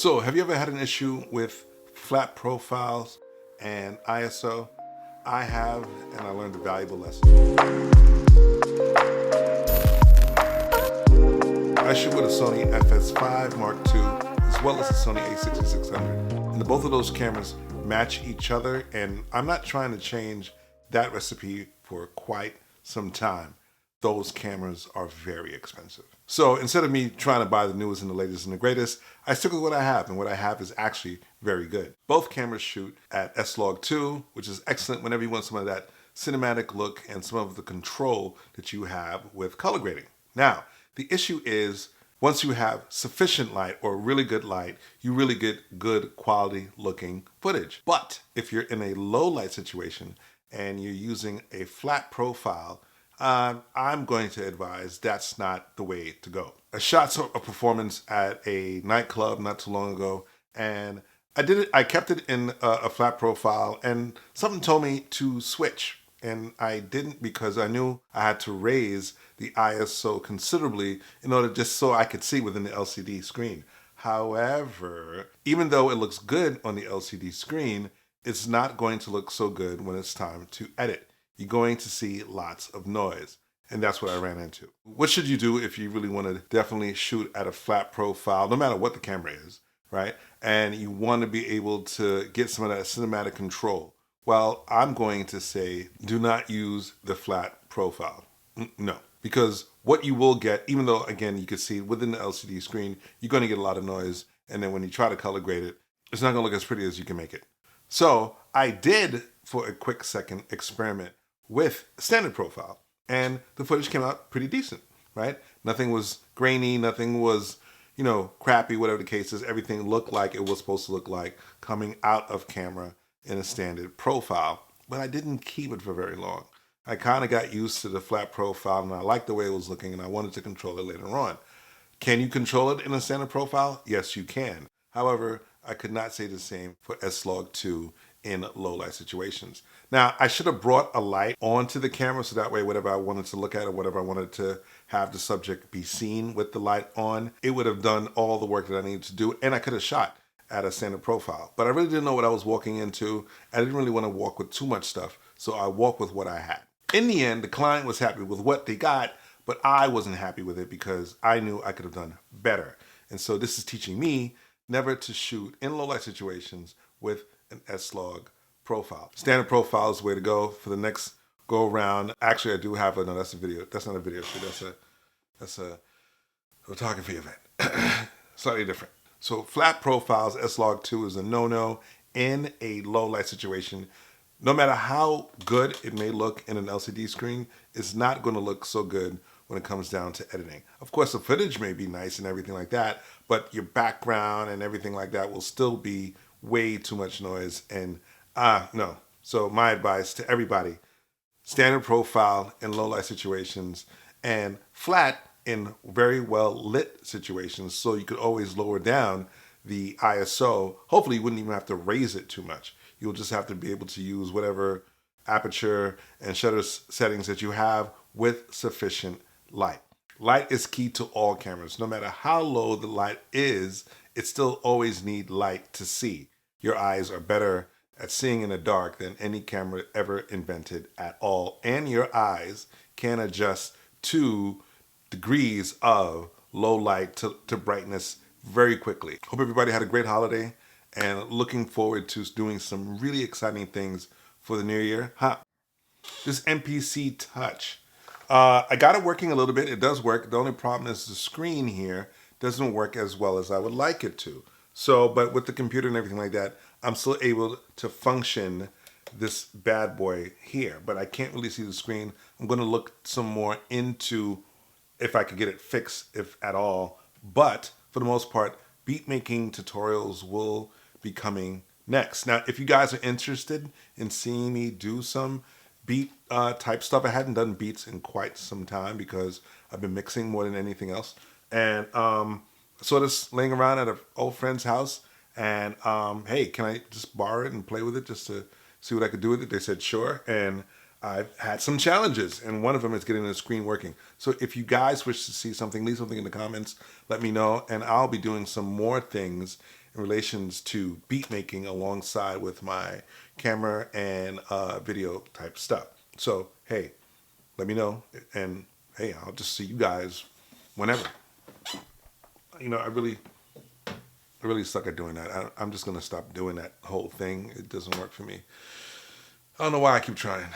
So, have you ever had an issue with flat profiles and ISO? I have, and I learned a valuable lesson. I shoot with a Sony FS5 Mark II as well as a Sony a6600. And both of those cameras match each other, and I'm not trying to change that recipe for quite some time. Those cameras are very expensive. So instead of me trying to buy the newest and the latest and the greatest, I stick with what I have, and what I have is actually very good. Both cameras shoot at SLOG 2, which is excellent whenever you want some of that cinematic look and some of the control that you have with color grading. Now, the issue is once you have sufficient light or really good light, you really get good quality looking footage. But if you're in a low light situation and you're using a flat profile, I'm going to advise that's not the way to go. I shot a performance at a nightclub not too long ago, and I kept it in a flat profile, and something told me to switch. And I didn't, because I knew I had to raise the ISO considerably in order just so I could see within the LCD screen. However, even though it looks good on the LCD screen, it's not going to look so good when it's time to edit. You're going to see lots of noise. And that's what I ran into. What should you do if you really want to definitely shoot at a flat profile, no matter what the camera is, right? And you want to be able to get some of that cinematic control? Well, I'm going to say do not use the flat profile. No, because what you will get, even though, again, you can see within the LCD screen, you're going to get a lot of noise. And then when you try to color grade it, it's not going to look as pretty as you can make it. So I did, for a quick second, experiment with standard profile, and the footage came out pretty decent, right? Nothing was grainy, nothing was, crappy, whatever the case is. Everything looked like it was supposed to look like coming out of camera in a standard profile, but I didn't keep it for very long. I kind of got used to the flat profile, and I liked the way it was looking, and I wanted to control it later on. Can you control it in a standard profile? Yes, you can. However, I could not say the same for SLOG 2 in low light situations. Now, I should have brought a light onto the camera so that way whatever I wanted to look at or whatever I wanted to have the subject be seen with the light on, it would have done all the work that I needed to do, and I could have shot at a standard profile. But I really didn't know what I was walking into. I didn't really want to walk with too much stuff, so I walked with what I had. In the end, the client was happy with what they got, but I wasn't happy with it because I knew I could have done better. And so this is teaching me never to shoot in low light situations with an SLOG profile. Standard profile is the way to go for the next go around. Actually, I do have no, that's a video. That's not a video shoot. That's a photography event. Slightly different. So flat profiles, SLOG 2 is a no-no in a low light situation. No matter how good it may look in an LCD screen, it's not going to look so good when it comes down to editing. Of course, the footage may be nice and everything like that, but your background and everything like that will still be way too much noise, and no. So my advice to everybody, standard profile in low light situations and flat in very well lit situations, so you could always lower down the ISO. Hopefully you wouldn't even have to raise it too much. You'll just have to be able to use whatever aperture and shutter settings that you have with sufficient light. Light is key to all cameras. No matter how low the light is, it still always needs light to see. Your eyes are better at seeing in the dark than any camera ever invented at all. And your eyes can adjust to degrees of low light to brightness very quickly. Hope everybody had a great holiday, and looking forward to doing some really exciting things for the new year. This MPC Touch. I got it working a little bit. It does work. The only problem is the screen here doesn't work as well as I would like it to. So, but with the computer and everything like that, I'm still able to function this bad boy here, but I can't really see the screen. I'm going to look some more into if I could get it fixed, if at all. But for the most part, beat making tutorials will be coming next. Now, if you guys are interested in seeing me do some beat type stuff, I hadn't done beats in quite some time because I've been mixing more than anything else. And saw this laying around at an old friend's house, and hey, can I just borrow it and play with it just to see what I could do with it? They said sure, and I've had some challenges, and one of them is getting the screen working. So if you guys wish to see something, leave something in the comments, let me know, and I'll be doing some more things in relations to beat making alongside with my camera and video type stuff. So, hey, let me know, and hey, I'll just see you guys whenever. I really suck at doing that. I'm just gonna stop doing that whole thing. It doesn't work for me. I don't know why I keep trying.